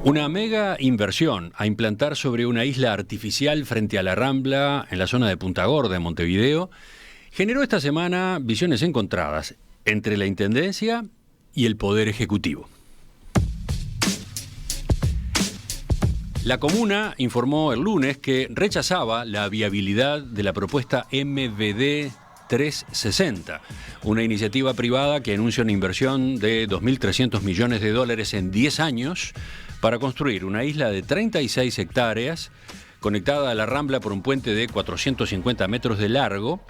Una mega inversión a implantar sobre una isla artificial frente a la Rambla, en la zona de Punta Gorda, en Montevideo, generó esta semana visiones encontradas entre la Intendencia y el Poder Ejecutivo. La comuna informó el lunes que rechazaba la viabilidad de la propuesta MVD 360, una iniciativa privada que anuncia una inversión de 2.300 millones de dólares en 10 años para construir una isla de 36 hectáreas conectada a la Rambla por un puente de 450 metros de largo,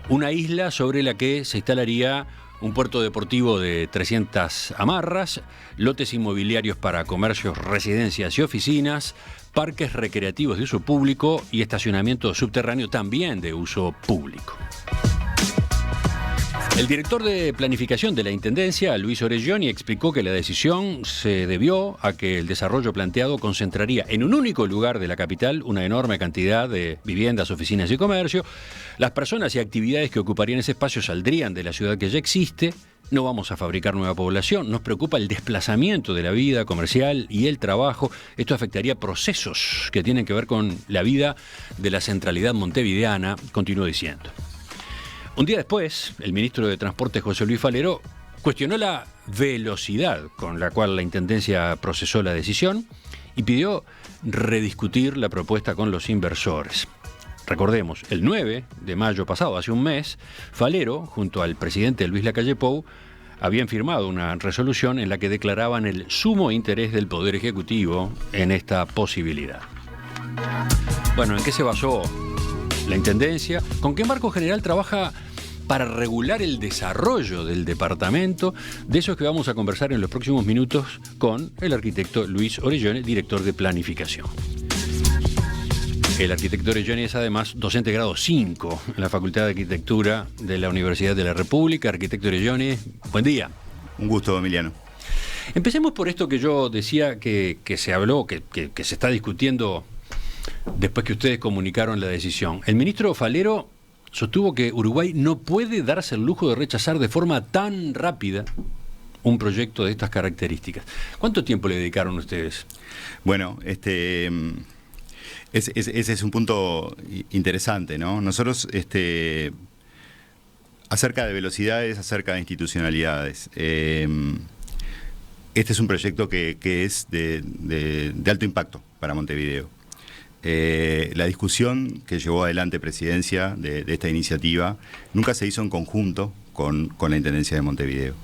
una isla sobre la que se instalaría un puerto deportivo de 300 amarras, lotes inmobiliarios para comercios, residencias y oficinas, parques recreativos de uso público y estacionamiento subterráneo también de uso público. El director de planificación de la Intendencia, Luis Orelloni, explicó que la decisión se debió a que el desarrollo planteado concentraría en un único lugar de la capital una enorme cantidad de viviendas, oficinas y comercio. Las personas y actividades que ocuparían ese espacio saldrían de la ciudad que ya existe. No vamos a fabricar nueva población. Nos preocupa el desplazamiento de la vida comercial y el trabajo. Esto afectaría procesos que tienen que ver con la vida de la centralidad montevideana, continuó diciendo. Un día después, el ministro de Transporte, José Luis Falero, cuestionó la velocidad con la cual la Intendencia procesó la decisión y pidió rediscutir la propuesta con los inversores. Recordemos, el 9 de mayo pasado, hace un mes, Falero, junto al presidente Luis Lacalle Pou, habían firmado una resolución en la que declaraban el sumo interés del Poder Ejecutivo en esta posibilidad. Bueno, ¿en qué se basó la Intendencia? ¿Con qué marco general trabaja para regular el desarrollo del departamento? De eso es que vamos a conversar en los próximos minutos con el arquitecto Luis Orelloni, director de planificación. El arquitecto Orelloni es además docente grado 5 en la Facultad de Arquitectura de la Universidad de la República. Arquitecto Orelloni, buen día. Un gusto, Emiliano. Empecemos por esto que yo decía que se habló, que se está discutiendo después que ustedes comunicaron la decisión. El ministro Falero sostuvo que Uruguay no puede darse el lujo de rechazar de forma tan rápida un proyecto de estas características. ¿Cuánto tiempo le dedicaron ustedes? Bueno, ese es un punto interesante, ¿no? Nosotros, acerca de velocidades, acerca de institucionalidades, este es un proyecto que es de alto impacto para Montevideo. La discusión que llevó adelante Presidencia de esta iniciativa nunca se hizo en conjunto con la Intendencia de Montevideo.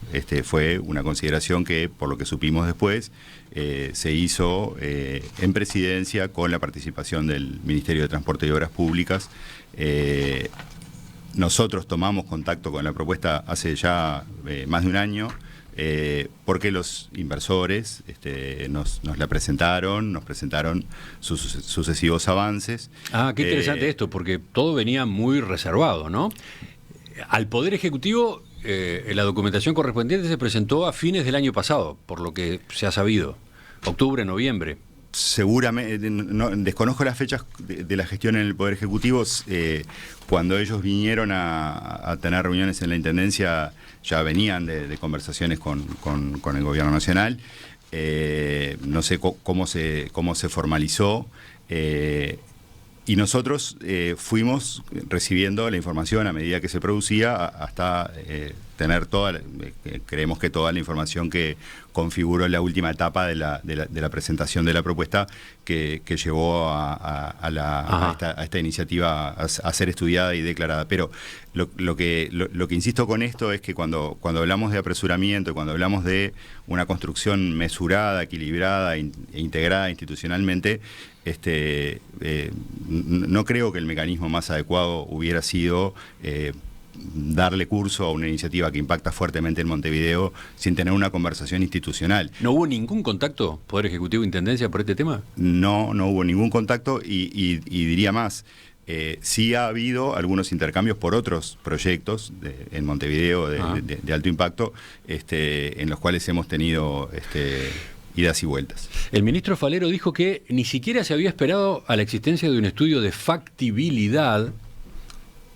Fue una consideración que, por lo que supimos después, se hizo en Presidencia con la participación del Ministerio de Transporte y Obras Públicas. Nosotros tomamos contacto con la propuesta hace ya más de un año, porque los inversores nos la presentaron, nos presentaron sus sucesivos avances. Ah, qué interesante esto, porque todo venía muy reservado, ¿no? Al Poder Ejecutivo, la documentación correspondiente se presentó a fines del año pasado, por lo que se ha sabido, octubre, noviembre. Seguramente, desconozco las fechas de la gestión en el Poder Ejecutivo. Cuando ellos vinieron a tener reuniones en la Intendencia, ya venían de conversaciones con el Gobierno Nacional. No sé cómo se formalizó. Y nosotros fuimos recibiendo la información a medida que se producía hasta tener creemos que toda la información que configuró la última etapa de la presentación de la propuesta que llevó a esta iniciativa a ser estudiada y declarada. Pero lo que insisto con esto es que cuando hablamos de apresuramiento, cuando hablamos de una construcción mesurada, equilibrada e integrada institucionalmente, no creo que el mecanismo más adecuado hubiera sido darle curso a una iniciativa que impacta fuertemente en Montevideo sin tener una conversación institucional. ¿No hubo ningún contacto, Poder Ejecutivo e Intendencia, por este tema? No hubo ningún contacto y diría más. Sí ha habido algunos intercambios por otros proyectos en Montevideo de alto impacto, en los cuales hemos tenido idas y vueltas. El ministro Falero dijo que ni siquiera se había esperado a la existencia de un estudio de factibilidad,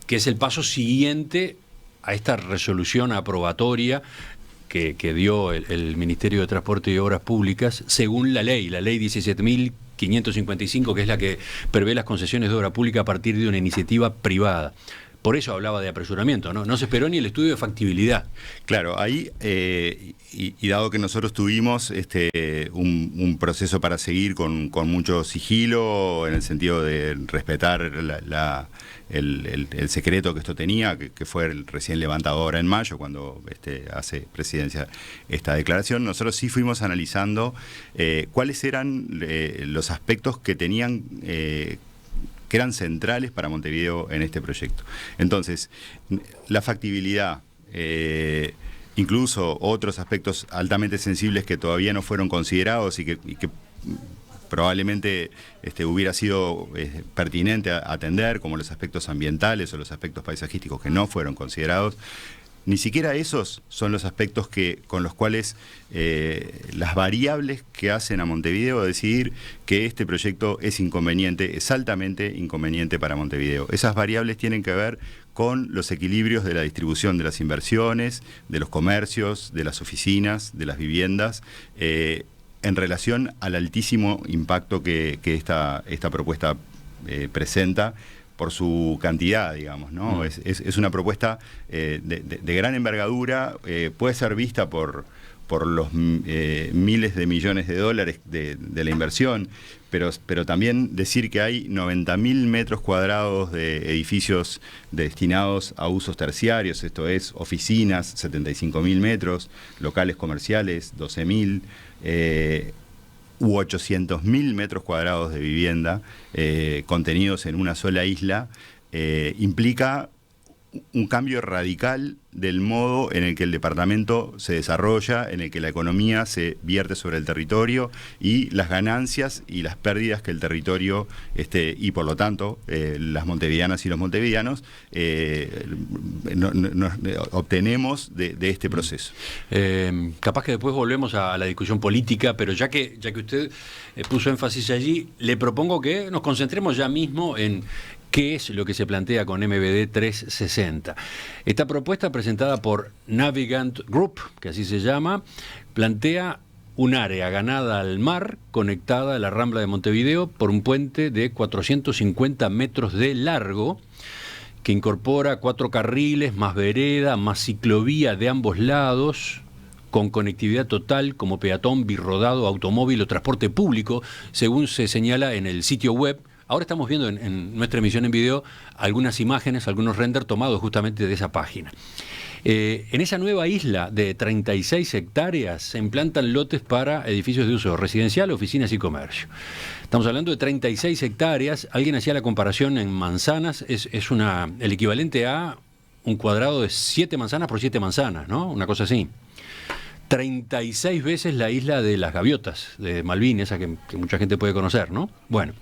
que es el paso siguiente a esta resolución aprobatoria que dio el Ministerio de Transporte y Obras Públicas, según la ley 17.555, que es la que prevé las concesiones de obra pública a partir de una iniciativa privada. Por eso hablaba de apresuramiento, ¿no? No se esperó ni el estudio de factibilidad. Claro, ahí, y dado que nosotros tuvimos un proceso para seguir con mucho sigilo, en el sentido de respetar el secreto que esto tenía, que fue recién levantado ahora en mayo, cuando hace presidencia esta declaración, nosotros sí fuimos analizando cuáles eran los aspectos que tenían... que eran centrales para Montevideo en este proyecto. Entonces, la factibilidad, incluso otros aspectos altamente sensibles que todavía no fueron considerados y que probablemente hubiera sido pertinente atender, como los aspectos ambientales o los aspectos paisajísticos que no fueron considerados. Ni siquiera esos son los aspectos con los cuales las variables que hacen a Montevideo decidir que este proyecto es inconveniente, es altamente inconveniente para Montevideo. Esas variables tienen que ver con los equilibrios de la distribución de las inversiones, de los comercios, de las oficinas, de las viviendas, en relación al altísimo impacto que esta propuesta presenta por su cantidad, digamos, ¿no? Es una propuesta de gran envergadura, puede ser vista por los miles de millones de dólares de la inversión, pero también decir que hay 90.000 metros cuadrados de edificios destinados a usos terciarios, esto es, oficinas, 75.000 metros, locales comerciales, 12.000, u 800.000 metros cuadrados de vivienda contenidos en una sola isla, implica un cambio radical del modo en el que el departamento se desarrolla, en el que la economía se vierte sobre el territorio y las ganancias y las pérdidas que el territorio y por lo tanto las montevideanas y los montevideanos obtenemos de este proceso. Capaz que después volvemos a la discusión política, pero ya que usted puso énfasis allí, le propongo que nos concentremos ya mismo en ¿qué es lo que se plantea con MBD 360? Esta propuesta presentada por Navigant Group, que así se llama, plantea un área ganada al mar conectada a la Rambla de Montevideo por un puente de 450 metros de largo que incorpora 4 carriles, más vereda, más ciclovía de ambos lados, con conectividad total como peatón, birrodado, automóvil o transporte público, según se señala en el sitio web. Ahora estamos viendo en nuestra emisión en video algunas imágenes, algunos renders tomados justamente de esa página. En esa nueva isla de 36 hectáreas se implantan lotes para edificios de uso residencial, oficinas y comercio. Estamos hablando de 36 hectáreas. Alguien hacía la comparación en manzanas. Es el equivalente a un cuadrado de 7 manzanas por 7 manzanas, ¿no? Una cosa así. 36 veces la isla de las Gaviotas, de Malvin, esa que mucha gente puede conocer, ¿no? Bueno.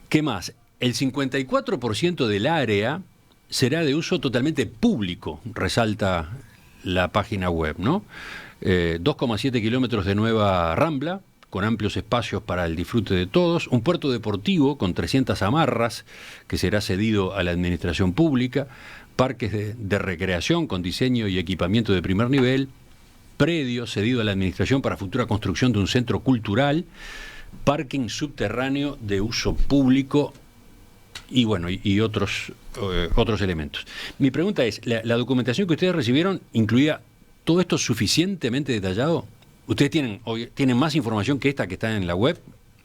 ¿Qué más? El 54% del área será de uso totalmente público, resalta la página web, ¿no? 2,7 kilómetros de nueva Rambla, con amplios espacios para el disfrute de todos, un puerto deportivo con 300 amarras, que será cedido a la administración pública, parques de recreación con diseño y equipamiento de primer nivel, predio cedido a la administración para futura construcción de un centro cultural, parking subterráneo de uso público y bueno, y otros elementos. Mi pregunta es, ¿la documentación que ustedes recibieron incluía todo esto suficientemente detallado? ¿Ustedes tienen más información que esta que está en la web?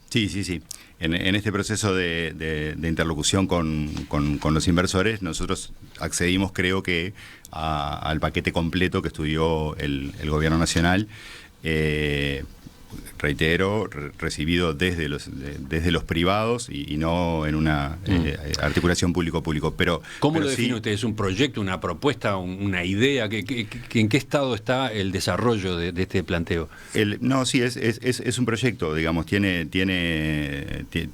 Sí. En este proceso de interlocución con los inversores, nosotros accedimos, creo que, al paquete completo que estudió el Gobierno Nacional, reitero, recibido desde los privados y no en una articulación público-público. ¿Cómo lo define usted? ¿Es un proyecto, una propuesta, una idea? ¿En qué estado está el desarrollo de este planteo? Sí, es un proyecto, digamos, tiene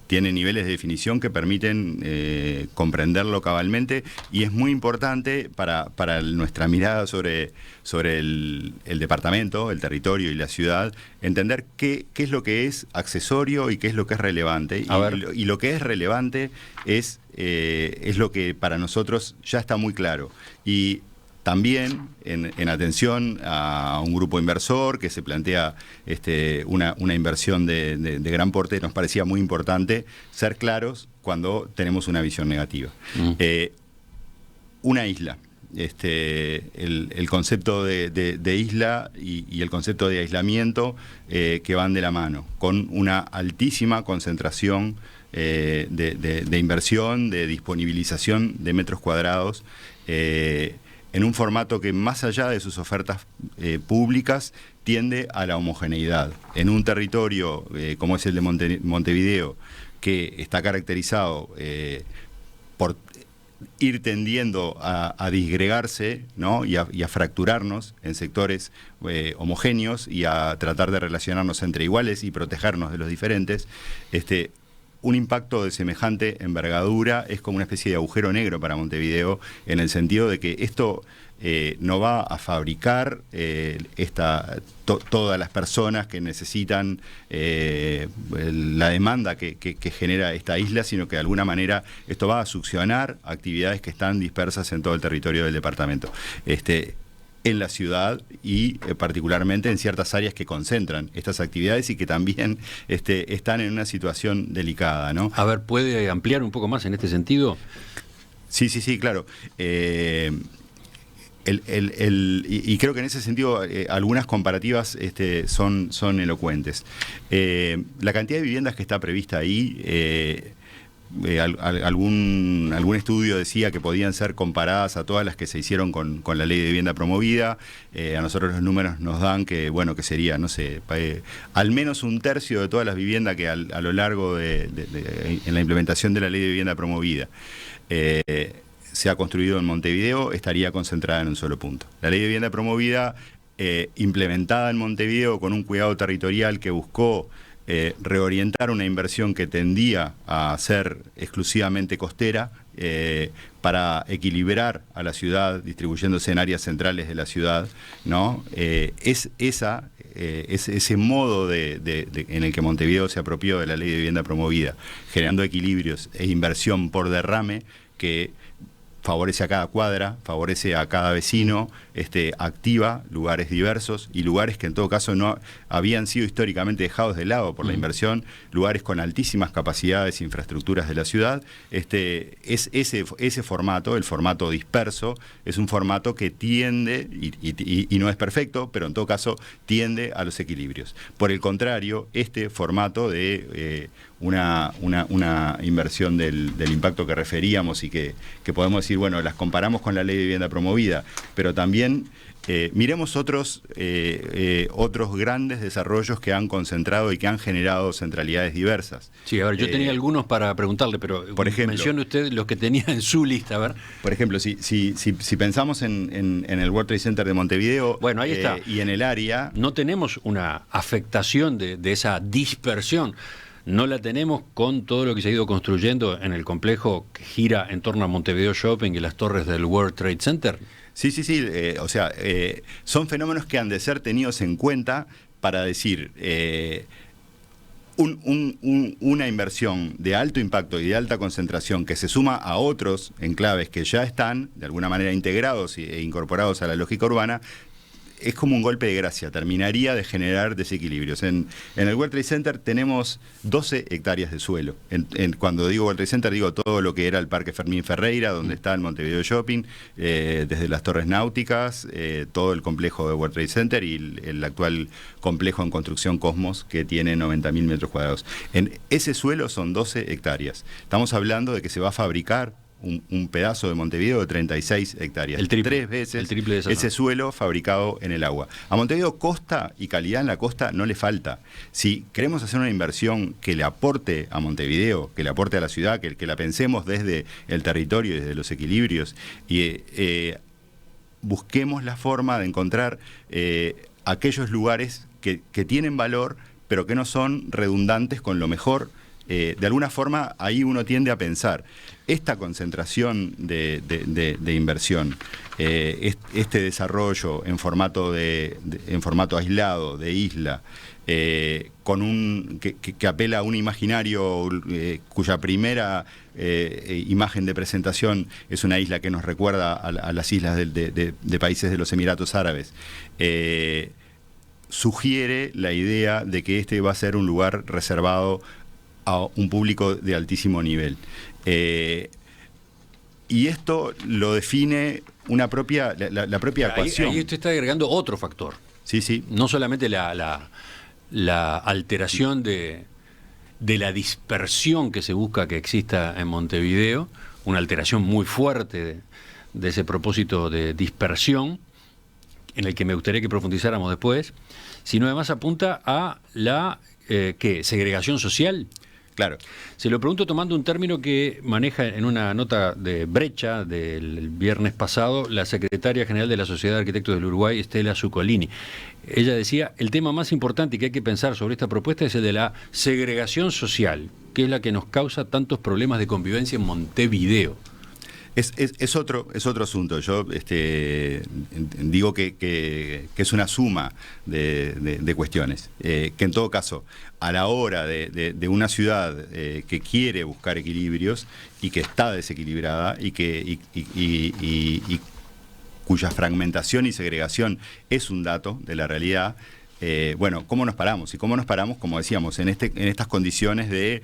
niveles de definición que permiten comprenderlo cabalmente, y es muy importante para nuestra mirada sobre el departamento, el territorio y la ciudad, entender qué es lo que es accesorio y qué es lo que es relevante. Y lo que es relevante es lo que para nosotros ya está muy claro. Y también en atención a un grupo inversor que se plantea una inversión de gran porte, nos parecía muy importante ser claros cuando tenemos una visión negativa. Una isla. El concepto de isla y el concepto de aislamiento que van de la mano, con una altísima concentración de inversión, de disponibilización de metros cuadrados, en un formato que más allá de sus ofertas públicas tiende a la homogeneidad. En un territorio como es el de Montevideo, que está caracterizado por ir tendiendo a disgregarse, ¿no? y a fracturarnos en sectores homogéneos y a tratar de relacionarnos entre iguales y protegernos de los diferentes, un impacto de semejante envergadura es como una especie de agujero negro para Montevideo, en el sentido de que esto no va a fabricar todas las personas que necesitan la demanda que genera esta isla, sino que de alguna manera esto va a succionar actividades que están dispersas en todo el territorio del departamento. En la ciudad y particularmente en ciertas áreas que concentran estas actividades y que también están en una situación delicada, ¿no? A ver, ¿puede ampliar un poco más en este sentido? Sí, claro. Y creo que en ese sentido algunas comparativas son elocuentes. La cantidad de viviendas que está prevista ahí... algún estudio decía que podían ser comparadas a todas las que se hicieron con la ley de vivienda promovida. A nosotros los números nos dan que sería, no sé, al menos un tercio de todas las viviendas que a lo largo en la implementación de la ley de vivienda promovida se ha construido en Montevideo, estaría concentrada en un solo punto. La ley de vivienda promovida, implementada en Montevideo con un cuidado territorial que buscó reorientar una inversión que tendía a ser exclusivamente costera para equilibrar a la ciudad, distribuyéndose en áreas centrales de la ciudad, ¿no? Es ese modo en el que Montevideo se apropió de la ley de vivienda promovida, generando equilibrios e inversión por derrame que favorece a cada cuadra, favorece a cada vecino, activa lugares diversos y lugares que en todo caso no habían sido históricamente dejados de lado por la inversión, lugares con altísimas capacidades e infraestructuras de la ciudad. Ese formato, el formato disperso, es un formato que tiende, y no es perfecto, pero en todo caso tiende a los equilibrios. Por el contrario, este formato de una inversión del impacto que referíamos y que podemos decir, bueno, las comparamos con la ley de vivienda promovida, pero también miremos otros grandes desarrollos que han concentrado y que han generado centralidades diversas. Sí, a ver, yo tenía algunos para preguntarle, pero por ejemplo, mencione usted los que tenía en su lista, a ver. Por ejemplo, si pensamos en el World Trade Center de Montevideo, bueno, ahí está. Y en el área... No tenemos una afectación de esa dispersión. No la tenemos con todo lo que se ha ido construyendo en el complejo que gira en torno a Montevideo Shopping y las torres del World Trade Center. Sí, son fenómenos que han de ser tenidos en cuenta para decir una inversión de alto impacto y de alta concentración que se suma a otros enclaves que ya están de alguna manera integrados e incorporados a la lógica urbana. Es como un golpe de gracia, terminaría de generar desequilibrios. En el World Trade Center tenemos 12 hectáreas de suelo. Cuando digo World Trade Center, digo todo lo que era el Parque Fermín Ferreira, donde está el Montevideo Shopping, desde las torres náuticas, todo el complejo de World Trade Center y el actual complejo en construcción Cosmos, que tiene 90.000 metros cuadrados. En ese suelo son 12 hectáreas. Estamos hablando de que se va a fabricar un pedazo de Montevideo de 36 hectáreas. El triple, 3 veces el triple de ese suelo fabricado en el agua. A Montevideo costa y calidad en la costa no le falta. Si queremos hacer una inversión que le aporte a Montevideo, que le aporte a la ciudad, que la pensemos desde el territorio y desde los equilibrios, y busquemos la forma de encontrar aquellos lugares que tienen valor, pero que no son redundantes con lo mejor de alguna forma ahí uno tiende a pensar, esta concentración de inversión, este desarrollo en formato aislado, de isla, que apela a un imaginario cuya primera imagen de presentación es una isla que nos recuerda a las islas de países de los Emiratos Árabes, sugiere la idea de que este va a ser un lugar reservado a un público de altísimo nivel. Y esto lo define la propia ecuación. Ahí usted está agregando otro factor. Sí, sí. No solamente la alteración de la dispersión que se busca que exista en Montevideo, una alteración muy fuerte de ese propósito de dispersión, en el que me gustaría que profundizáramos después, sino además apunta a la segregación social. Claro. Se lo pregunto tomando un término que maneja en una nota de Brecha del viernes pasado la secretaria general de la Sociedad de Arquitectos del Uruguay, Estela Zuccolini. Ella decía, el tema más importante que hay que pensar sobre esta propuesta es el de la segregación social, que es la que nos causa tantos problemas de convivencia en Montevideo. Es otro asunto. Yo digo que es una suma de cuestiones. Que en todo caso, a la hora de una ciudad que quiere buscar equilibrios y que está desequilibrada y cuya fragmentación y segregación es un dato de la realidad, bueno, ¿cómo nos paramos? Y cómo nos paramos, como decíamos, en estas condiciones de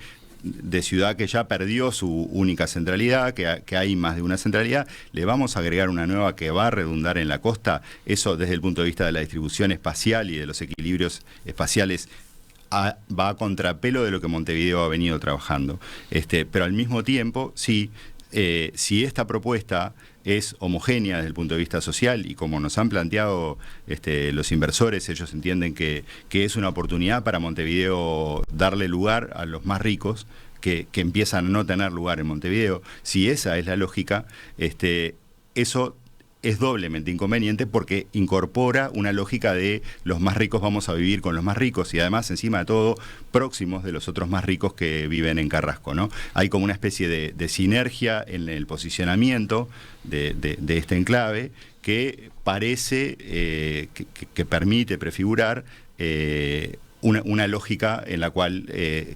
ciudad que ya perdió su única centralidad, que hay más de una centralidad, le vamos a agregar una nueva que va a redundar en la costa. Eso desde el punto de vista de la distribución espacial y de los equilibrios espaciales va a contrapelo de lo que Montevideo ha venido trabajando. Pero al mismo tiempo, sí, si esta propuesta es homogénea desde el punto de vista social y como nos han planteado los inversores, ellos entienden que es una oportunidad para Montevideo darle lugar a los más ricos que empiezan a no tener lugar en Montevideo. Si esa es la lógica, eso es doblemente inconveniente porque incorpora una lógica de los más ricos vamos a vivir con los más ricos y además, encima de todo, próximos de los otros más ricos que viven en Carrasco, ¿no? Hay como una especie de sinergia en el posicionamiento de este enclave que parece, que permite prefigurar una lógica en la cual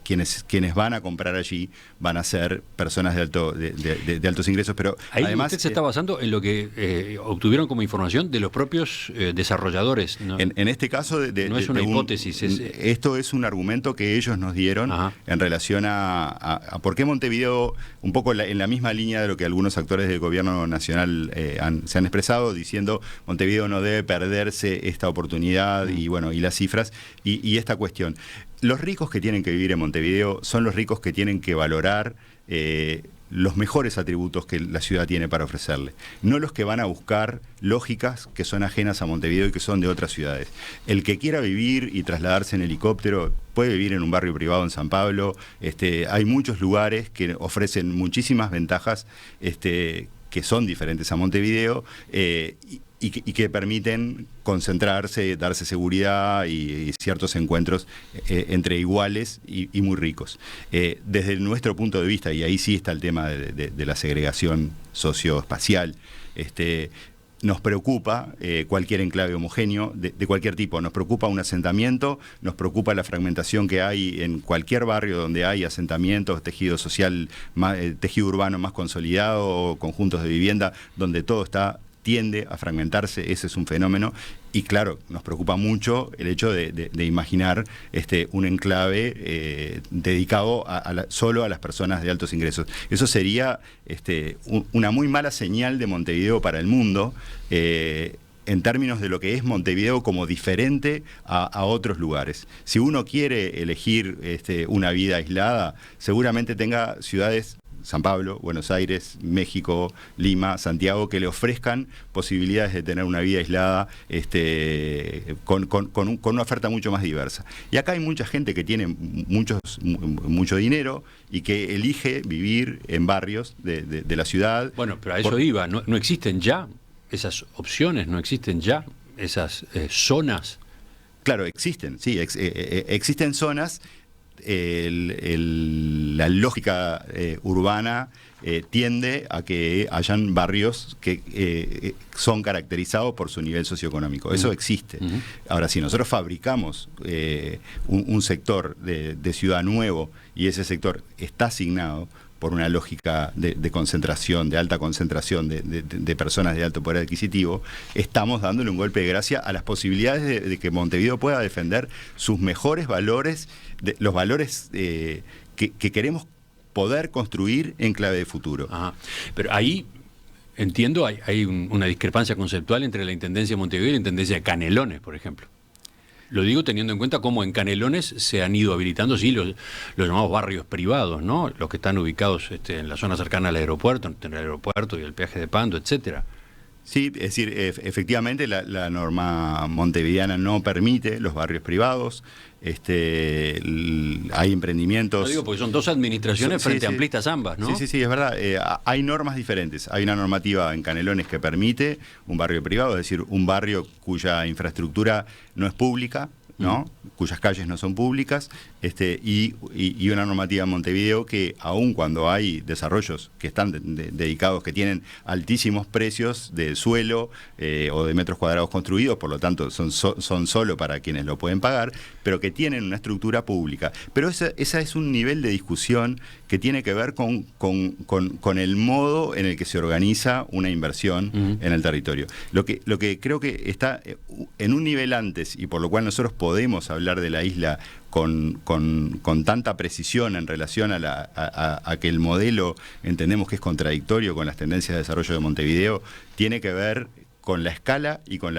quienes van a comprar allí van a ser personas de altos ingresos, pero ahí además usted se está basando en lo que obtuvieron como información de los propios desarrolladores, ¿no? En este caso no es una hipótesis, esto es un argumento que ellos nos dieron. Ajá. En relación a por qué Montevideo, un poco en la misma línea de lo que algunos actores del gobierno nacional se han expresado, diciendo Montevideo no debe perderse esta oportunidad y bueno, y las cifras y esta cuestión. Los ricos que tienen que vivir en Montevideo son los ricos que tienen que valorar los mejores atributos que la ciudad tiene para ofrecerle, no los que van a buscar lógicas que son ajenas a Montevideo y que son de otras ciudades. El que quiera vivir y trasladarse en helicóptero puede vivir en un barrio privado en San Pablo. Hay muchos lugares que ofrecen muchísimas ventajas que son diferentes a Montevideo y que permiten concentrarse, darse seguridad y ciertos encuentros entre iguales y muy ricos. Desde nuestro punto de vista, y ahí sí está el tema de la segregación socioespacial, nos preocupa cualquier enclave homogéneo de cualquier tipo. Nos preocupa un asentamiento, nos preocupa la fragmentación que hay en cualquier barrio donde hay asentamientos, tejido social, tejido urbano más consolidado, conjuntos de vivienda, donde todo tiende a fragmentarse. Ese es un fenómeno. Y claro, nos preocupa mucho el hecho de imaginar un enclave dedicado solo a las personas de altos ingresos. Eso sería una muy mala señal de Montevideo para el mundo, en términos de lo que es Montevideo como diferente a otros lugares. Si uno quiere elegir una vida aislada, seguramente tenga ciudades, San Pablo, Buenos Aires, México, Lima, Santiago, que le ofrezcan posibilidades de tener una vida aislada con una oferta mucho más diversa. Y acá hay mucha gente que tiene mucho dinero y que elige vivir en barrios de la ciudad. Bueno, pero a eso iba, no existen ya esas opciones, no existen ya esas zonas. Claro, existen, sí, existen zonas. la lógica urbana tiende a que hayan barrios que son caracterizados por su nivel socioeconómico. Eso existe. Ahora, si nosotros fabricamos un sector de ciudad nuevo y ese sector está asignado por una lógica de concentración, de alta concentración de personas de alto poder adquisitivo, estamos dándole un golpe de gracia a las posibilidades de que Montevideo pueda defender sus mejores valores, los valores que queremos poder construir en clave de futuro. Ajá. Pero ahí, entiendo, hay una discrepancia conceptual entre la Intendencia de Montevideo y la Intendencia de Canelones, por ejemplo. Lo digo teniendo en cuenta cómo en Canelones se han ido habilitando, sí, los llamados barrios privados, ¿no? Los que están ubicados en la zona cercana al aeropuerto, entre el aeropuerto y el peaje de Pando, etcétera. Sí, es decir, efectivamente la norma montevideana no permite los barrios privados. Hay emprendimientos. Lo digo porque son dos administraciones frente a amplistas ambas, ¿no? Sí, es verdad. Hay normas diferentes. Hay una normativa en Canelones que permite un barrio privado, es decir, un barrio cuya infraestructura no es pública, ¿no? Cuyas calles no son públicas, y una normativa en Montevideo que, aun cuando hay desarrollos que están dedicados, que tienen altísimos precios de suelo o de metros cuadrados construidos, por lo tanto son solo para quienes lo pueden pagar, pero que tienen una estructura pública. Pero esa es un nivel de discusión que tiene que ver con el modo en el que se organiza una inversión en el territorio. Lo que creo que está en un nivel antes, y por lo cual nosotros podemos hablar de la isla con tanta precisión en relación a que el modelo entendemos que es contradictorio con las tendencias de desarrollo de Montevideo, tiene que ver con la escala y con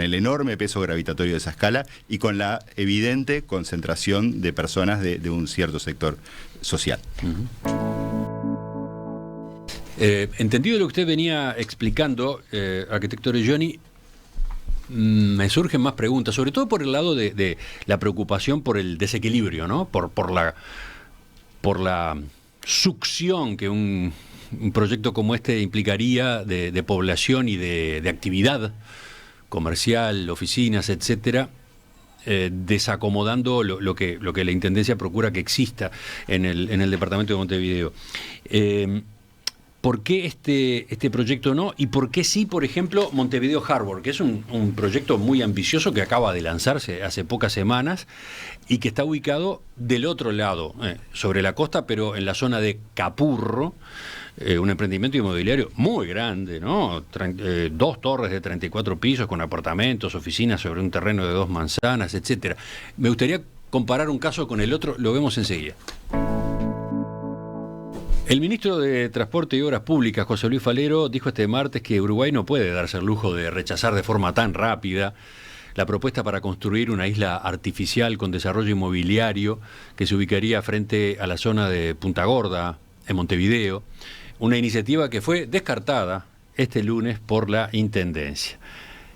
el enorme peso gravitatorio de esa escala y con la evidente concentración de personas de un cierto sector social. Entendido lo que usted venía explicando, arquitecto Reggioni, me surgen más preguntas, sobre todo por el lado de la preocupación por el desequilibrio, ¿no? Por la succión que un proyecto como este implicaría de población y de actividad comercial, oficinas, etcétera, desacomodando lo que la Intendencia procura que exista en el departamento de Montevideo. ¿Por qué este proyecto no? ¿Y por qué sí, por ejemplo, Montevideo Harbor, que es un proyecto muy ambicioso que acaba de lanzarse hace pocas semanas y que está ubicado del otro lado, sobre la costa, pero en la zona de Capurro, un emprendimiento inmobiliario muy grande, ¿no? 2 torres de 34 pisos con apartamentos, oficinas sobre un terreno de 2 manzanas, etcétera. Me gustaría comparar un caso con el otro, lo vemos enseguida. El ministro de Transporte y Obras Públicas, José Luis Falero, dijo este martes que Uruguay no puede darse el lujo de rechazar de forma tan rápida la propuesta para construir una isla artificial con desarrollo inmobiliario que se ubicaría frente a la zona de Punta Gorda, en Montevideo, una iniciativa que fue descartada este lunes por la Intendencia.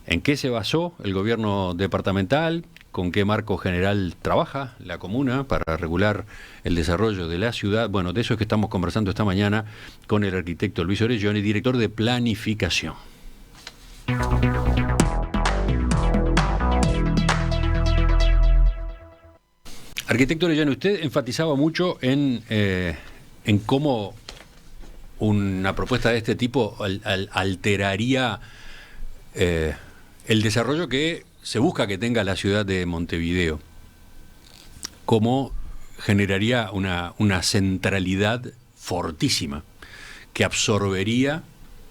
¿En qué se basó el gobierno departamental? ¿Con qué marco general trabaja la comuna para regular el desarrollo de la ciudad? Bueno, de eso es que estamos conversando esta mañana con el arquitecto Luis Reggioni, director de Planificación. Arquitecto Reggioni, usted enfatizaba mucho en cómo una propuesta de este tipo alteraría el desarrollo que se busca que tenga la ciudad de Montevideo, cómo generaría una centralidad fortísima que absorbería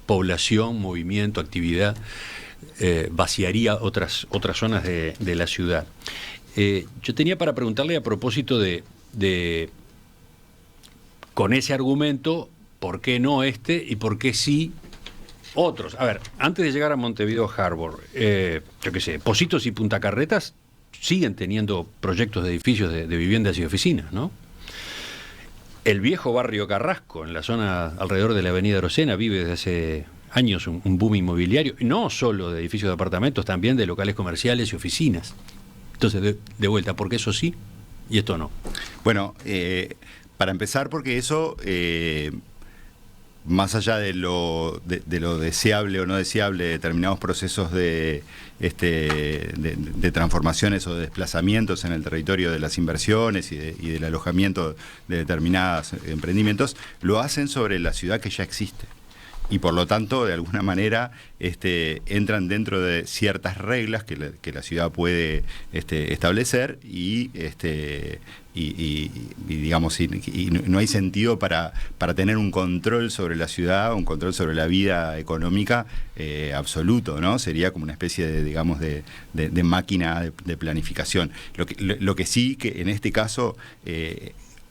población, movimiento, actividad, vaciaría otras zonas de la ciudad. Yo tenía para preguntarle a propósito de con ese argumento, ¿por qué no este y por qué sí otros? A ver, antes de llegar a Montevideo Harbor, yo qué sé, Pocitos y Punta Carretas siguen teniendo proyectos de edificios de viviendas y oficinas, ¿no? El viejo barrio Carrasco, en la zona alrededor de la avenida Arocena, vive desde hace años un boom inmobiliario, no solo de edificios de apartamentos, también de locales comerciales y oficinas. Entonces, de vuelta, ¿por qué eso sí y esto no? Bueno, para empezar, porque eso más allá de lo deseable o no deseable de determinados procesos de transformaciones o de desplazamientos en el territorio de las inversiones y del alojamiento de determinados emprendimientos, lo hacen sobre la ciudad que ya existe. Y por lo tanto, de alguna manera, entran dentro de ciertas reglas que la ciudad puede establecer y digamos, no hay sentido para tener un control sobre la ciudad, un control sobre la vida económica absoluto, ¿no? Sería como una especie de, digamos, de máquina de planificación. Lo que sí, que en este caso,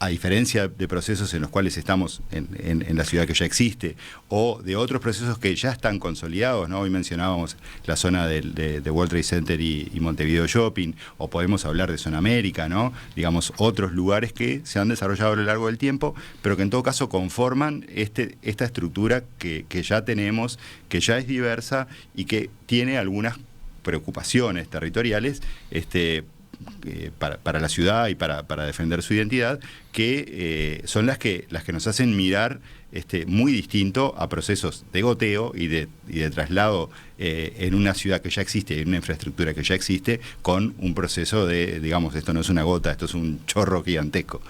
a diferencia de procesos en los cuales estamos en la ciudad que ya existe, o de otros procesos que ya están consolidados, ¿no? Hoy mencionábamos la zona de World Trade Center y Montevideo Shopping, o podemos hablar de Zona América, ¿no? Digamos, otros lugares que se han desarrollado a lo largo del tiempo, pero que en todo caso conforman esta estructura que ya tenemos, que ya es diversa y que tiene algunas preocupaciones territoriales, para la ciudad y para defender su identidad, que son las que nos hacen mirar muy distinto a procesos de goteo y de traslado en una ciudad que ya existe, en una infraestructura que ya existe, con un proceso de, digamos, esto no es una gota, esto es un chorro gigantesco.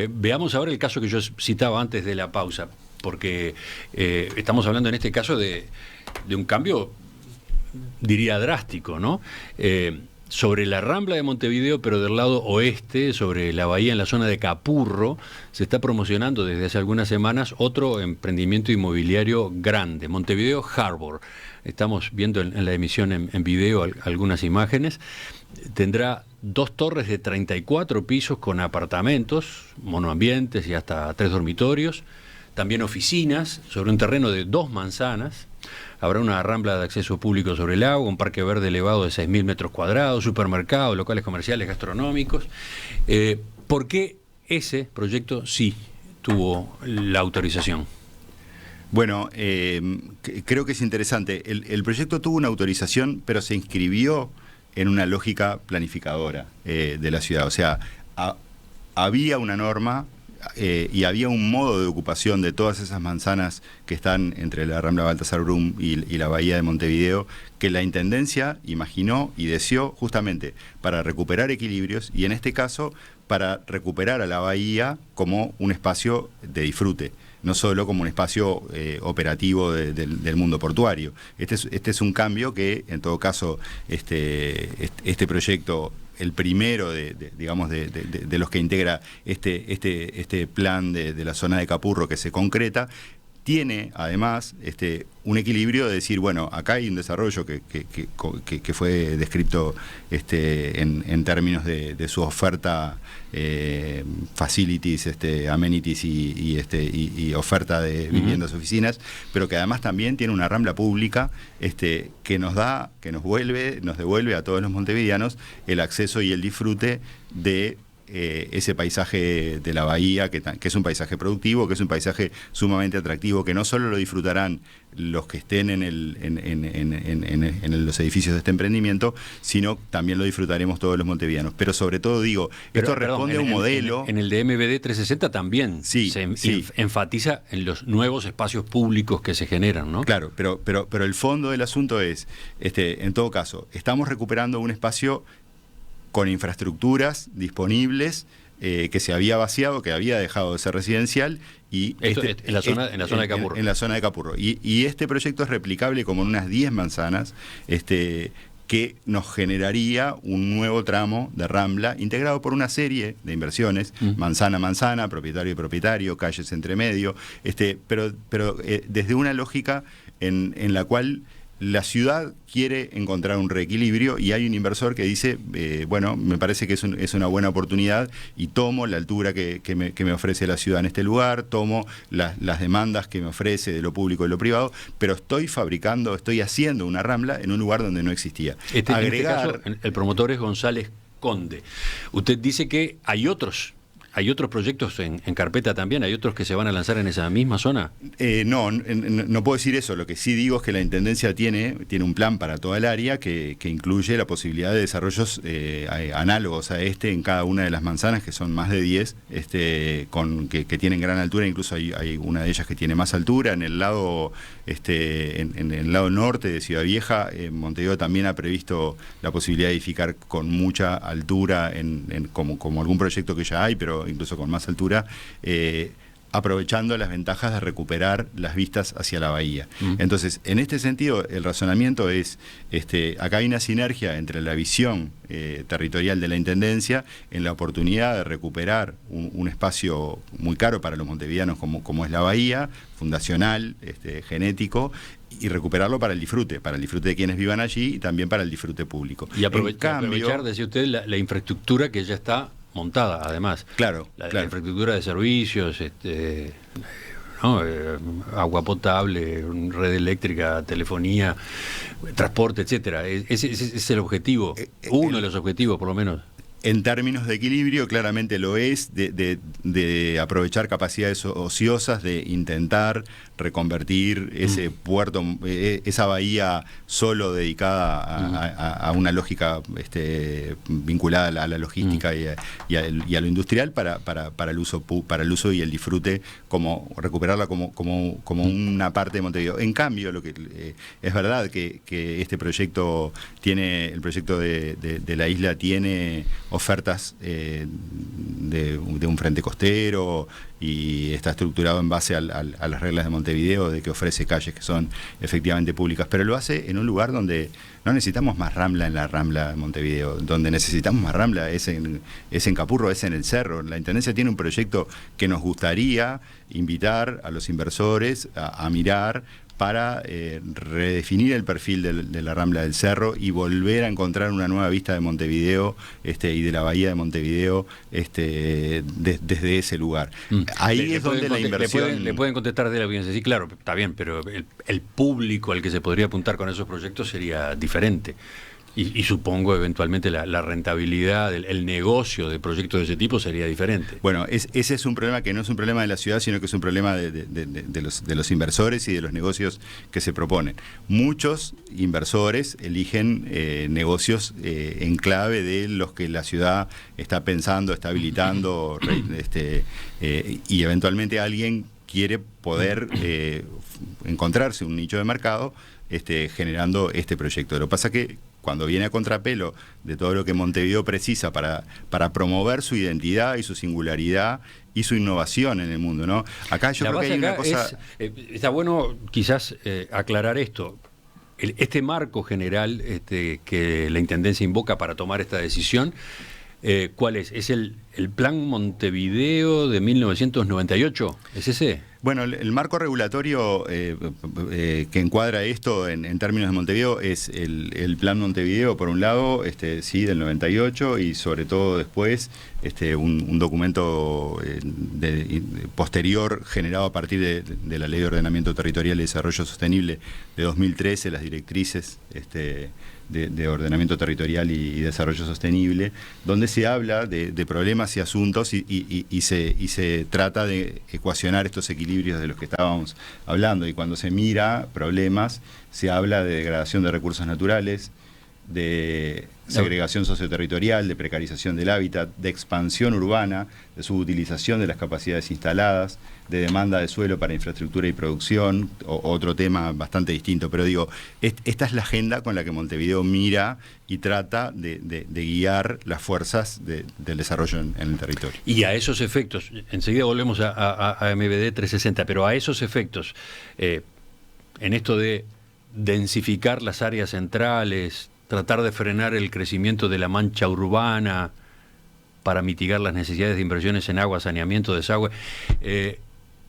Veamos ahora el caso que yo citaba antes de la pausa, porque estamos hablando en este caso de un cambio, diría, drástico, ¿no? Sobre la Rambla de Montevideo, pero del lado oeste, sobre la bahía en la zona de Capurro, se está promocionando desde hace algunas semanas otro emprendimiento inmobiliario grande, Montevideo Harbor. Estamos viendo en la emisión en video algunas imágenes. Tendrá 2 torres de 34 pisos con apartamentos, monoambientes y hasta 3 dormitorios. También oficinas sobre un terreno de 2 manzanas. Habrá una rambla de acceso público sobre el agua, un parque verde elevado de 6.000 metros cuadrados, supermercados, locales comerciales, gastronómicos. ¿Por qué ese proyecto sí tuvo la autorización? Bueno, creo que es interesante. El proyecto tuvo una autorización, pero se inscribió en una lógica planificadora de la ciudad. O sea, había una norma y había un modo de ocupación de todas esas manzanas que están entre la Rambla Baltasar Brum y la bahía de Montevideo, que la Intendencia imaginó y deseó justamente para recuperar equilibrios y en este caso para recuperar a la bahía como un espacio de disfrute, no solo como un espacio operativo del mundo portuario. Este es un cambio que, en todo caso, este proyecto, el primero digamos de los que integra este plan de la zona de Capurro que se concreta, tiene además un equilibrio de decir, bueno, acá hay un desarrollo que fue descrito en términos de su oferta, facilities, amenities y oferta de viviendas, oficinas, pero que además también tiene una rambla pública que nos devuelve a todos los montevideanos el acceso y el disfrute de ese paisaje de la bahía, que es un paisaje productivo, que es un paisaje sumamente atractivo, que no solo lo disfrutarán los que estén en los edificios de este emprendimiento, sino también lo disfrutaremos todos los montevideanos. Pero sobre todo digo, esto responde a un modelo... En el de MBD 360 también enfatiza en los nuevos espacios públicos que se generan, ¿no? Claro, pero el fondo del asunto es, en todo caso, estamos recuperando un espacio con infraestructuras disponibles, que se había vaciado, que había dejado de ser residencial. Y esto en la zona de Capurro. En la zona de Capurro. Y este proyecto es replicable como en unas 10 manzanas, que nos generaría un nuevo tramo de Rambla, integrado por una serie de inversiones, manzana a manzana, propietario y propietario, calles entre medio, pero desde una lógica en la cual la ciudad quiere encontrar un reequilibrio y hay un inversor que dice, bueno, me parece que es una buena oportunidad y tomo la altura que me ofrece la ciudad en este lugar, tomo las demandas que me ofrece de lo público y lo privado, pero estoy haciendo una rambla en un lugar donde no existía. En este caso, el promotor es González Conde. Usted dice que hay otros ¿Hay otros proyectos en carpeta también? ¿Hay otros que se van a lanzar en esa misma zona? No puedo decir eso. Lo que sí digo es que la Intendencia tiene un plan para toda el área que incluye la posibilidad de desarrollos análogos a en cada una de las manzanas, que son más de 10, que tienen gran altura. Incluso hay una de ellas que tiene más altura. En el lado, en el lado norte de Ciudad Vieja, Montevideo también ha previsto la posibilidad de edificar con mucha altura, como algún proyecto que ya hay, pero incluso con más altura, aprovechando las ventajas de recuperar las vistas hacia la bahía. Entonces, en este sentido, el razonamiento es, acá hay una sinergia entre la visión territorial de la Intendencia en la oportunidad de recuperar un espacio muy caro para los montevideanos como es la bahía, fundacional, genético, y recuperarlo para el disfrute de quienes vivan allí y también para el disfrute público. Y aprovechar, decía usted, la infraestructura que ya está montada, además. Claro, la infraestructura de servicios, agua potable, red eléctrica, telefonía, transporte, etcétera. Ese es el objetivo, uno de los objetivos, por lo menos. En términos de equilibrio, claramente lo es, de aprovechar capacidades ociosas, de intentar reconvertir ese puerto, esa bahía solo dedicada a una lógica vinculada a la logística y a lo industrial para el uso y el disfrute, recuperarla como una parte de Montevideo. En cambio, lo que es verdad que este proyecto el proyecto de la isla tiene ofertas de un frente costero y está estructurado en base a las reglas de Montevideo, de que ofrece calles que son efectivamente públicas, pero lo hace en un lugar donde no necesitamos más Rambla en la Rambla de Montevideo, donde necesitamos más Rambla es en Capurro, es en el Cerro. La Intendencia tiene un proyecto que nos gustaría invitar a los inversores a mirar para redefinir el perfil de la Rambla del Cerro y volver a encontrar una nueva vista de Montevideo y de la bahía de Montevideo desde ese lugar. Ahí es donde la inversión... Le pueden contestar de la audiencia, sí, claro, está bien, pero el público al que se podría apuntar con esos proyectos sería diferente. Y supongo eventualmente la rentabilidad, el negocio de proyectos de ese tipo sería diferente. Bueno, ese es un problema que no es un problema de la ciudad, sino que es un problema de los inversores y de los negocios que se proponen. Muchos inversores eligen negocios en clave de los que la ciudad está pensando, está habilitando, y eventualmente alguien quiere poder encontrarse un nicho de mercado generando este proyecto. Lo que pasa que cuando viene a contrapelo de todo lo que Montevideo precisa para promover su identidad y su singularidad y su innovación en el mundo, ¿no? Acá yo creo que hay una cosa... está bueno quizás aclarar esto. Este marco general que la Intendencia invoca para tomar esta decisión, ¿cuál es? ¿Es el Plan Montevideo de 1998? ¿Es ese? Bueno, el marco regulatorio que encuadra esto en términos de Montevideo es el Plan Montevideo, por un lado, sí, del 98, y sobre todo después un documento posterior generado a partir de la Ley de Ordenamiento Territorial y Desarrollo Sostenible de 2013, las directrices de ordenamiento territorial y desarrollo sostenible, donde se habla de problemas y asuntos y se trata de ecuacionar estos equilibrios de los que estábamos hablando. Y cuando se mira problemas, se habla de degradación de recursos naturales, de segregación socioterritorial, de precarización del hábitat, de expansión urbana, de subutilización de las capacidades instaladas, de demanda de suelo para infraestructura y producción, otro tema bastante distinto, pero digo, esta es la agenda con la que Montevideo mira y trata de guiar las fuerzas del desarrollo en el territorio. Y a esos efectos, enseguida volvemos a MBD 360, pero a esos efectos, en esto de densificar las áreas centrales, tratar de frenar el crecimiento de la mancha urbana para mitigar las necesidades de inversiones en agua, saneamiento, desagüe.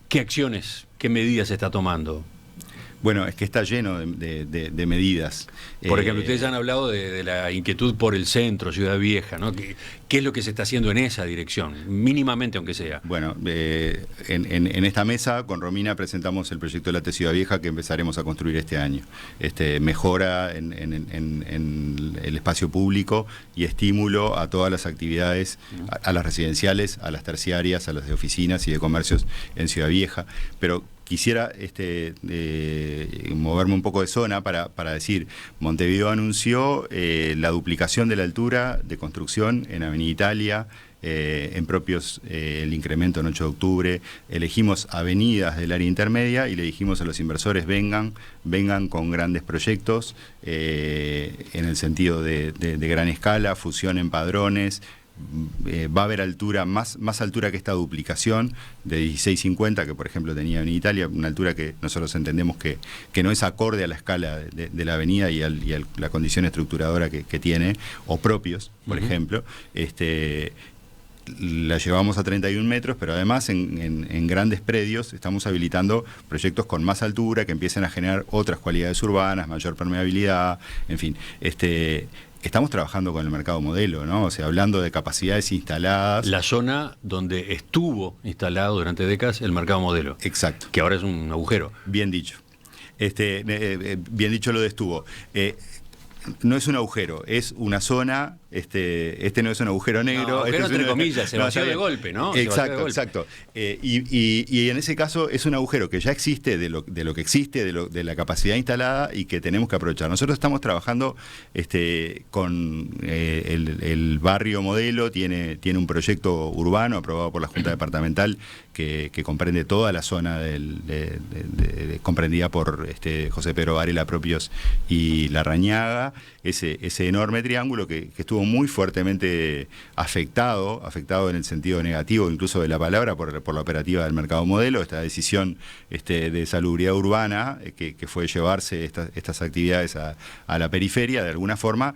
¿Qué acciones, qué medidas se está tomando? Bueno, es que está lleno de medidas. Por ejemplo, ustedes han hablado de la inquietud por el centro, Ciudad Vieja, ¿no? ¿Qué es lo que se está haciendo en esa dirección? Mínimamente, aunque sea. Bueno, en esta mesa con Romina presentamos el proyecto de la T Ciudad Vieja que empezaremos a construir este año. Mejora en el espacio público y estímulo a todas las actividades, a las residenciales, a las terciarias, a las de oficinas y de comercios en Ciudad Vieja. Pero quisiera moverme un poco de zona para decir, Montevideo anunció la duplicación de la altura de construcción en Avenida Italia, en propios el incremento en 8 de octubre, elegimos avenidas del área intermedia y le dijimos a los inversores vengan con grandes proyectos en el sentido de gran escala, fusión en padrones. Va a haber altura, más altura que esta duplicación de 1650 que por ejemplo tenía en Italia, una altura que nosotros entendemos que no es acorde a la escala de la avenida y a la condición estructuradora que tiene, o propios, por ejemplo. La llevamos a 31 metros, pero además en grandes predios estamos habilitando proyectos con más altura que empiecen a generar otras cualidades urbanas, mayor permeabilidad, en fin. Estamos trabajando con el mercado modelo, ¿no? O sea, hablando de capacidades instaladas. La zona donde estuvo instalado durante décadas el mercado modelo. Exacto. Que ahora es un agujero. Bien dicho. Bien dicho lo de estuvo. No es un agujero, es una zona, no es un agujero negro. No, agujero entre comillas, se vació de golpe, ¿no? Exacto, exacto. Y en ese caso es un agujero que ya existe, de lo que existe, de la capacidad instalada y que tenemos que aprovechar. Nosotros estamos trabajando con el barrio modelo, tiene un proyecto urbano aprobado por la Junta Departamental que comprende toda la zona comprendida por José Pedro Varela Propios y La Rañaga, ese enorme triángulo que estuvo muy fuertemente afectado en el sentido negativo incluso de la palabra por la operativa del mercado modelo, esta decisión de salubridad urbana que fue llevarse estas actividades a la periferia de alguna forma.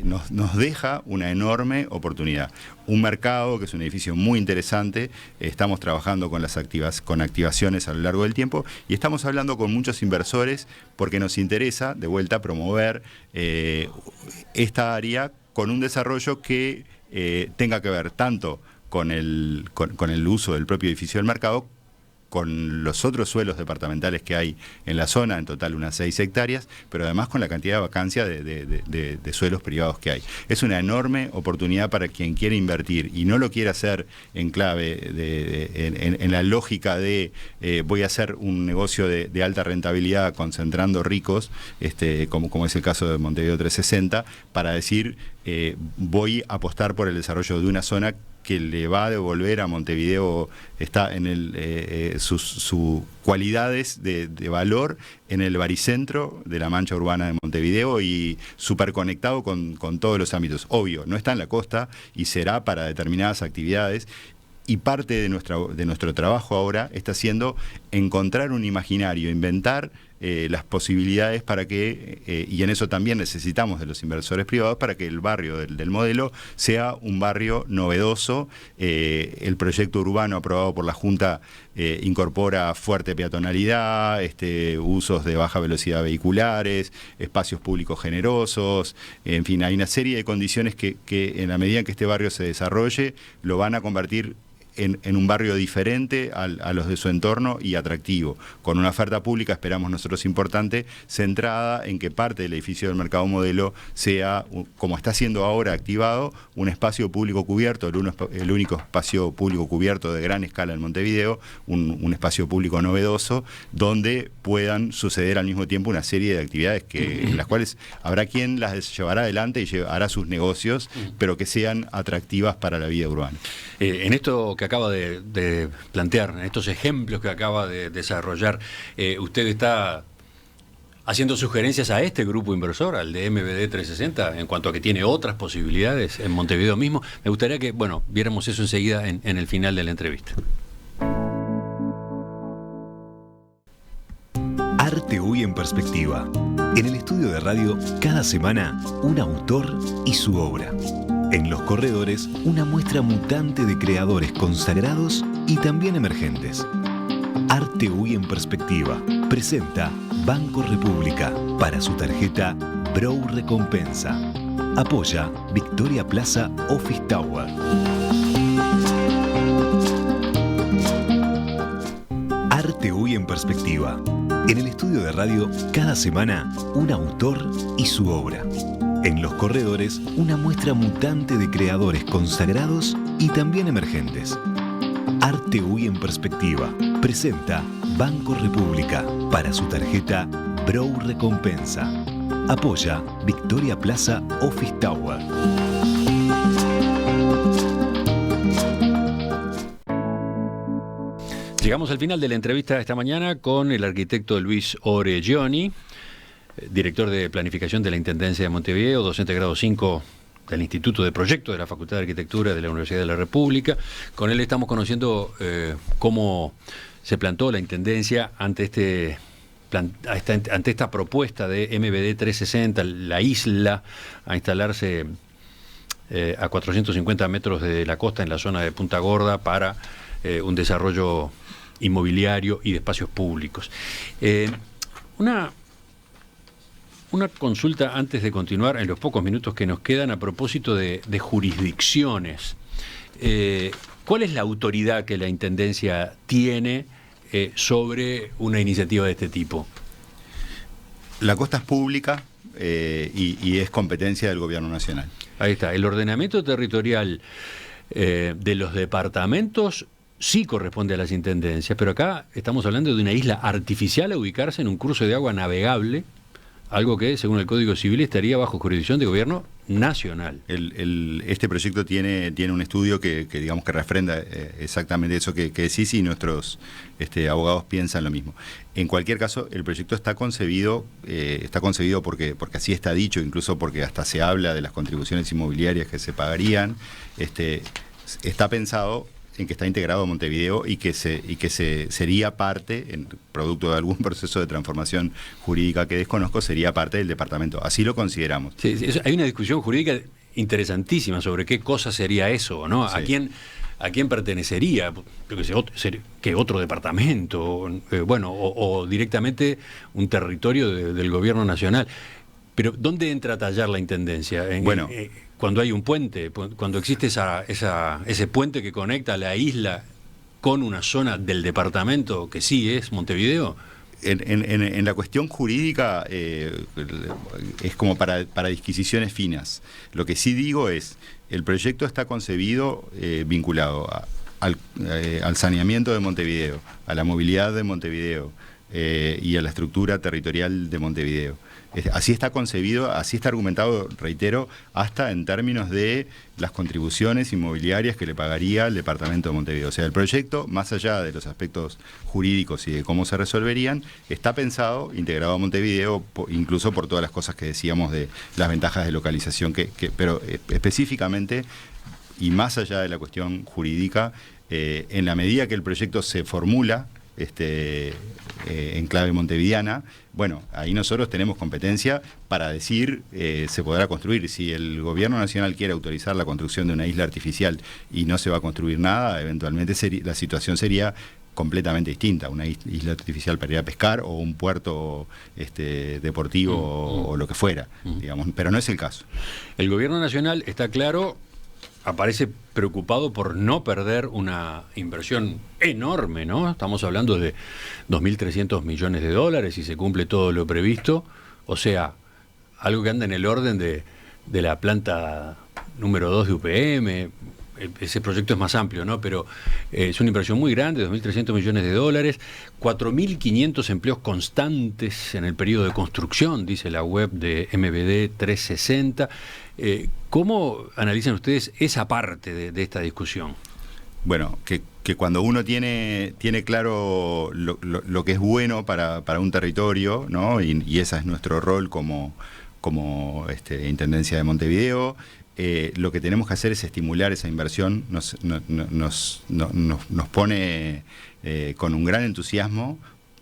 Nos deja una enorme oportunidad. Un mercado que es un edificio muy interesante, estamos trabajando con activaciones a lo largo del tiempo y estamos hablando con muchos inversores porque nos interesa, de vuelta, promover esta área con un desarrollo que tenga que ver tanto con el uso del propio edificio del mercado, con los otros suelos departamentales que hay en la zona, en total unas 6 hectáreas, pero además con la cantidad de vacancia de suelos privados que hay. Es una enorme oportunidad para quien quiere invertir y no lo quiere hacer en clave, en la lógica de voy a hacer un negocio de alta rentabilidad concentrando ricos, como es el caso de Montevideo 360, para decir voy a apostar por el desarrollo de una zona que le va a devolver a Montevideo sus cualidades de valor en el baricentro de la mancha urbana de Montevideo y superconectado con todos los ámbitos. Obvio, no está en la costa y será para determinadas actividades. Y parte de nuestro trabajo ahora está siendo encontrar un imaginario, inventar las posibilidades para que, y en eso también necesitamos de los inversores privados, para que el barrio del modelo sea un barrio novedoso. El proyecto urbano aprobado por la Junta incorpora fuerte peatonalidad, usos de baja velocidad vehiculares, espacios públicos generosos, en fin, hay una serie de condiciones que en la medida en que este barrio se desarrolle, lo van a convertir en un barrio diferente a los de su entorno y atractivo, con una oferta pública, esperamos nosotros importante, centrada en que parte del edificio del mercado modelo sea, como está siendo ahora activado, un espacio público cubierto, el único espacio público cubierto de gran escala en Montevideo, un espacio público novedoso, donde puedan suceder al mismo tiempo una serie de actividades en las cuales habrá quien las llevará adelante y hará sus negocios, pero que sean atractivas para la vida urbana. En esto que acaba de plantear, en estos ejemplos que acaba de desarrollar, usted está haciendo sugerencias a este grupo inversor, al de MBD 360, en cuanto a que tiene otras posibilidades en Montevideo mismo. Me gustaría que, viéramos eso enseguida en el final de la entrevista. Arte Hoy en Perspectiva. En el estudio de radio, cada semana, un autor y su obra. En Los Corredores, una muestra mutante de creadores consagrados y también emergentes. Arte Hoy en Perspectiva presenta Banco República para su tarjeta Brou Recompensa. Apoya Victoria Plaza Office Tower. Arte Hoy en Perspectiva. En el estudio de radio, cada semana, un autor y su obra. En Los Corredores, una muestra mutante de creadores consagrados y también emergentes. Arte Hoy en Perspectiva presenta Banco República para su tarjeta Brou Recompensa. Apoya Victoria Plaza Office Tower. Llegamos al final de la entrevista de esta mañana con el arquitecto Luis Oreggioni, director de Planificación de la Intendencia de Montevideo, docente grado 5 del Instituto de Proyectos de la Facultad de Arquitectura de la Universidad de la República. Con él estamos conociendo cómo se plantó la Intendencia ante esta propuesta de MBD 360, la isla, a instalarse a 450 metros de la costa en la zona de Punta Gorda para un desarrollo inmobiliario y de espacios públicos. Una consulta antes de continuar en los pocos minutos que nos quedan a propósito de jurisdicciones. ¿Cuál es la autoridad que la Intendencia tiene sobre una iniciativa de este tipo? La costa es pública y es competencia del Gobierno Nacional. Ahí está. El ordenamiento territorial de los departamentos sí corresponde a las intendencias, pero acá estamos hablando de una isla artificial a ubicarse en un curso de agua navegable, algo que, según el Código Civil, estaría bajo jurisdicción de gobierno nacional. Este proyecto tiene un estudio que digamos que refrenda exactamente eso que decís, y nuestros abogados piensan lo mismo. En cualquier caso, el proyecto está concebido porque así está dicho, incluso porque hasta se habla de las contribuciones inmobiliarias que se pagarían. Está pensado en que está integrado a Montevideo y que sería parte, producto de algún proceso de transformación jurídica que desconozco, sería parte del departamento. Así lo consideramos. Sí, hay una discusión jurídica interesantísima sobre qué cosa sería eso, ¿no? Sí. ¿A quién pertenecería? ¿Qué otro departamento? O directamente un territorio del gobierno nacional. Pero ¿dónde entra a tallar la intendencia? Cuando hay un puente, cuando existe ese puente que conecta la isla con una zona del departamento que sí es Montevideo. En la cuestión jurídica es como para disquisiciones finas. Lo que sí digo es, el proyecto está concebido vinculado al saneamiento de Montevideo, a la movilidad de Montevideo y a la estructura territorial de Montevideo. Así está concebido, así está argumentado, reitero, hasta en términos de las contribuciones inmobiliarias que le pagaría el departamento de Montevideo. O sea, el proyecto, más allá de los aspectos jurídicos y de cómo se resolverían, está pensado, integrado a Montevideo, incluso por todas las cosas que decíamos de las ventajas de localización, pero específicamente, y más allá de la cuestión jurídica, en la medida que el proyecto se formula, en clave montevideana, bueno, ahí nosotros tenemos competencia para decir se podrá construir. Si el gobierno nacional quiere autorizar la construcción de una isla artificial y no se va a construir nada, eventualmente la situación sería completamente distinta, una isla artificial para ir a pescar o un puerto deportivo o lo que fuera, digamos, pero no es el caso. El gobierno nacional, está claro, aparece preocupado por no perder una inversión enorme, ¿no? Estamos hablando de 2.300 millones de dólares si se cumple todo lo previsto, o sea, algo que anda en el orden de la planta número 2 de UPM. Ese proyecto es más amplio, ¿no? Pero es una inversión muy grande, 2.300 millones de dólares, 4.500 empleos constantes en el periodo de construcción, dice la web de MBD 360. ¿Cómo analizan ustedes esa parte de esta discusión? Bueno, que cuando uno tiene claro lo que es bueno para un territorio, ¿no? Y ese es nuestro rol como Intendencia de Montevideo. Lo que tenemos que hacer es estimular esa inversión. Nos pone con un gran entusiasmo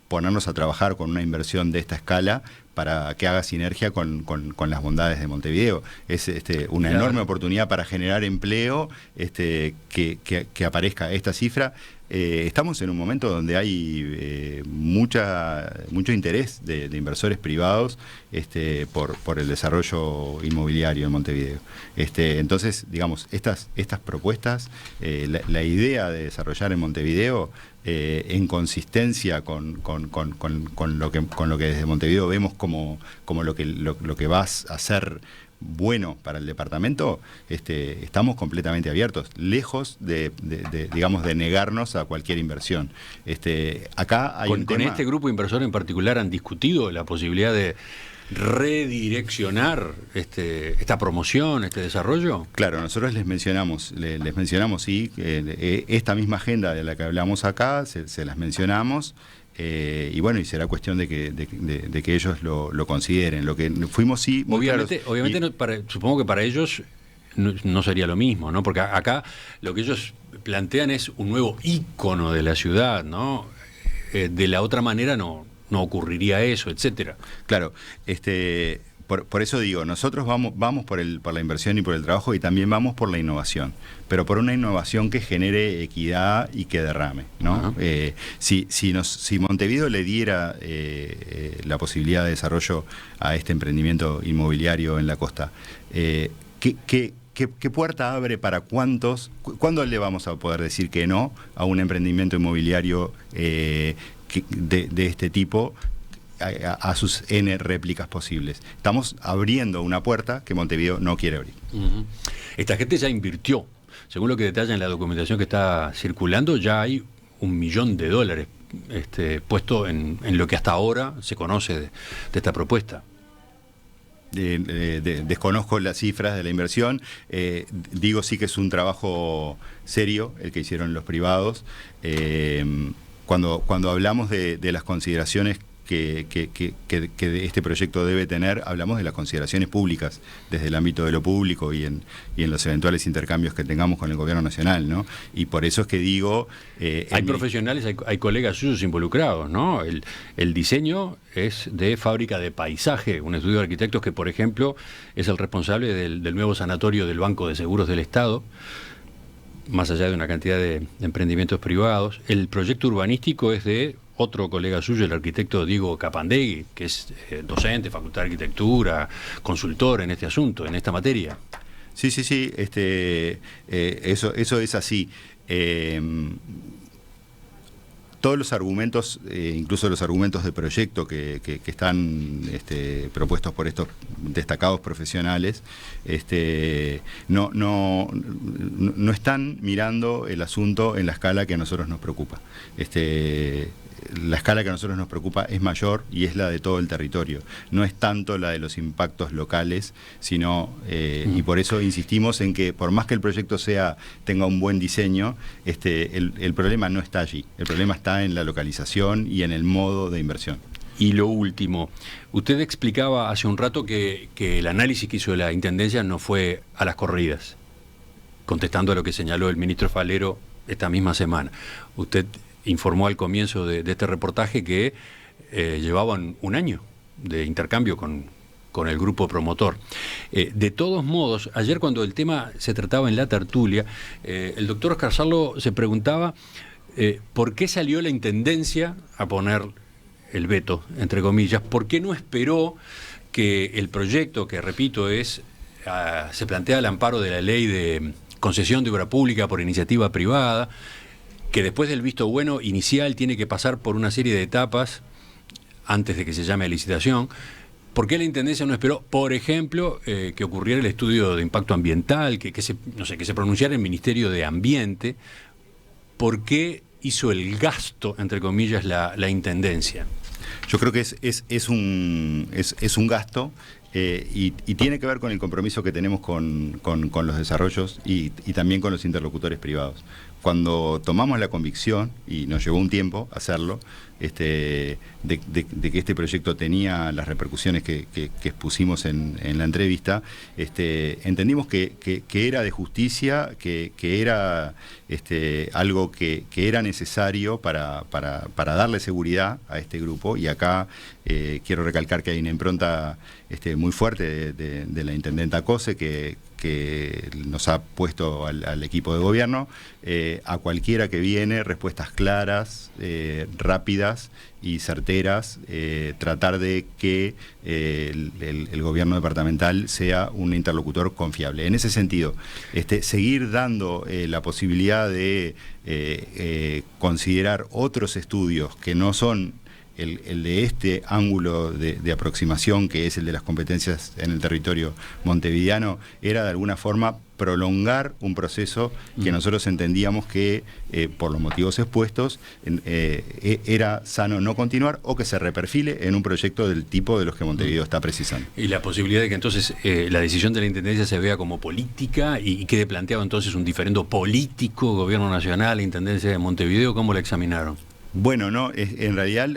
ponernos a trabajar con una inversión de esta escala para que haga sinergia con las bondades de Montevideo. Es una enorme oportunidad para generar empleo, que aparezca esta cifra. estamos en un momento donde hay mucho interés de inversores privados por el desarrollo inmobiliario en Montevideo. Entonces, digamos, estas propuestas, la idea de desarrollar en Montevideo, en consistencia con lo que desde Montevideo vemos como lo que vas a hacer bueno para el departamento, estamos completamente abiertos, lejos de negarnos a cualquier inversión. Acá hay un tema. ¿Con este grupo inversor en particular han discutido la posibilidad de redireccionar esta promoción, este desarrollo? Claro, nosotros les mencionamos, sí, esta misma agenda de la que hablamos acá, se las mencionamos. Y bueno, y será cuestión de que ellos lo consideren. Lo que fuimos, sí, muy obviamente, claros. supongo que para ellos no sería lo mismo, ¿no? Porque acá lo que ellos plantean es un nuevo ícono de la ciudad, ¿no? De la otra manera no ocurriría eso, etcétera. Claro, por eso digo, nosotros vamos por la inversión y por el trabajo, y también vamos por la innovación, pero por una innovación que genere equidad y que derrame, ¿no? Si Montevideo le diera la posibilidad de desarrollo a este emprendimiento inmobiliario en la costa, ¿qué puerta abre para cuándo le vamos a poder decir que no a un emprendimiento inmobiliario de este tipo, a sus N réplicas posibles? Estamos abriendo una puerta que Montevideo no quiere abrir. Uh-huh. Esta gente ya invirtió. Según lo que detalla en la documentación que está circulando, ya hay $1 millón puesto en lo que hasta ahora se conoce de esta propuesta. Desconozco las cifras de la inversión. Digo sí que es un trabajo serio el que hicieron los privados. Cuando hablamos de las consideraciones que este proyecto debe tener, hablamos de las consideraciones públicas desde el ámbito de lo público y en los eventuales intercambios que tengamos con el gobierno nacional, ¿no? Y por eso es que digo... hay profesionales, hay colegas suyos involucrados, ¿no? El diseño es de Fábrica de Paisaje, un estudio de arquitectos que, por ejemplo, es el responsable del nuevo sanatorio del Banco de Seguros del Estado, más allá de una cantidad de emprendimientos privados. El proyecto urbanístico es de otro colega suyo, el arquitecto Diego Capandegui, que es docente, Facultad de Arquitectura, consultor en este asunto, en esta materia. Sí, eso es así. Todos los argumentos, incluso los argumentos de proyecto que están propuestos por estos destacados profesionales, no están mirando el asunto en la escala que a nosotros nos preocupa. La escala que a nosotros nos preocupa es mayor y es la de todo el territorio. No es tanto la de los impactos locales, sino, y por eso insistimos en que por más que el proyecto tenga un buen diseño, el problema no está allí. El problema está en la localización y en el modo de inversión. Y lo último, usted explicaba hace un rato que el análisis que hizo la Intendencia no fue a las corridas, contestando a lo que señaló el ministro Falero esta misma semana. Usted informó al comienzo de este reportaje que llevaban un año de intercambio con el grupo promotor. De todos modos, ayer cuando el tema se trataba en la tertulia, el doctor Oscar Sarlo se preguntaba por qué salió la Intendencia a poner el veto, entre comillas, por qué no esperó que el proyecto, que repito se plantea al amparo de la ley de concesión de obra pública por iniciativa privada, que después del visto bueno inicial tiene que pasar por una serie de etapas antes de que se llame a licitación. ¿Por qué la Intendencia no esperó, por ejemplo, que ocurriera el estudio de impacto ambiental, que se pronunciara el Ministerio de Ambiente? ¿Por qué hizo el gasto, entre comillas, la Intendencia? Yo creo que es un gasto y tiene que ver con el compromiso que tenemos con los desarrollos y también con los interlocutores privados. Cuando tomamos la convicción, y nos llevó un tiempo hacerlo, de que este proyecto tenía las repercusiones que expusimos en la entrevista, entendimos que era de justicia, que era algo que era necesario para darle seguridad a este grupo. Y acá quiero recalcar que hay una impronta muy fuerte de la intendenta Cose, que nos ha puesto al equipo de gobierno, a cualquiera que viene, respuestas claras, rápidas y certeras, tratar de que el gobierno departamental sea un interlocutor confiable. En ese sentido, seguir dando la posibilidad de considerar otros estudios que no son el de este ángulo de aproximación, que es el de las competencias en el territorio montevideano, era de alguna forma prolongar un proceso que nosotros entendíamos que, por los motivos expuestos, era sano no continuar o que se reperfile en un proyecto del tipo de los que Montevideo está precisando. Y la posibilidad de que entonces la decisión de la Intendencia se vea como política y quede planteado entonces un diferendo político, Gobierno Nacional, Intendencia de Montevideo, ¿cómo la examinaron? Bueno, no, en realidad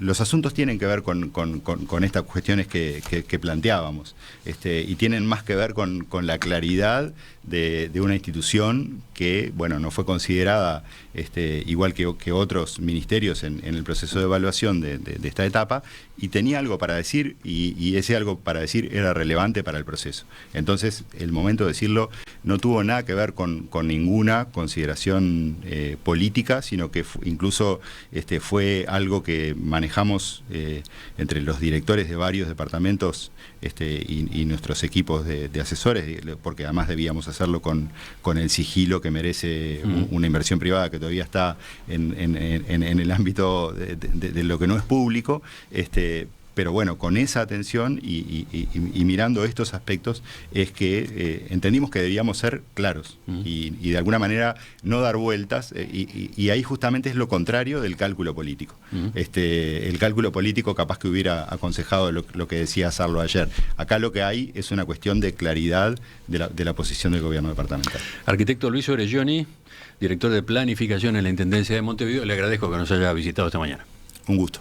los asuntos tienen que ver con estas cuestiones que planteábamos, y tienen más que ver con la claridad de una institución que, bueno, no fue considerada igual que otros ministerios en el proceso de evaluación de esta etapa, y tenía algo para decir, y ese algo para decir era relevante para el proceso. Entonces, el momento de decirlo no tuvo nada que ver con ninguna consideración política, sino que incluso fue algo que manejamos entre los directores de varios departamentos y nuestros equipos de asesores, porque además debíamos hacerlo con el sigilo que merece una inversión privada que todavía está en el ámbito de lo que no es público, pero bueno, con esa atención y mirando estos aspectos es que entendimos que debíamos ser claros y de alguna manera no dar vueltas, y ahí justamente es lo contrario del cálculo político. El cálculo político capaz que hubiera aconsejado lo que decía Sarlo ayer. Acá lo que hay es una cuestión de claridad de la posición del gobierno departamental. Arquitecto Luis Oreggioni, director de Planificación en la Intendencia de Montevideo, le agradezco que nos haya visitado esta mañana. Un gusto.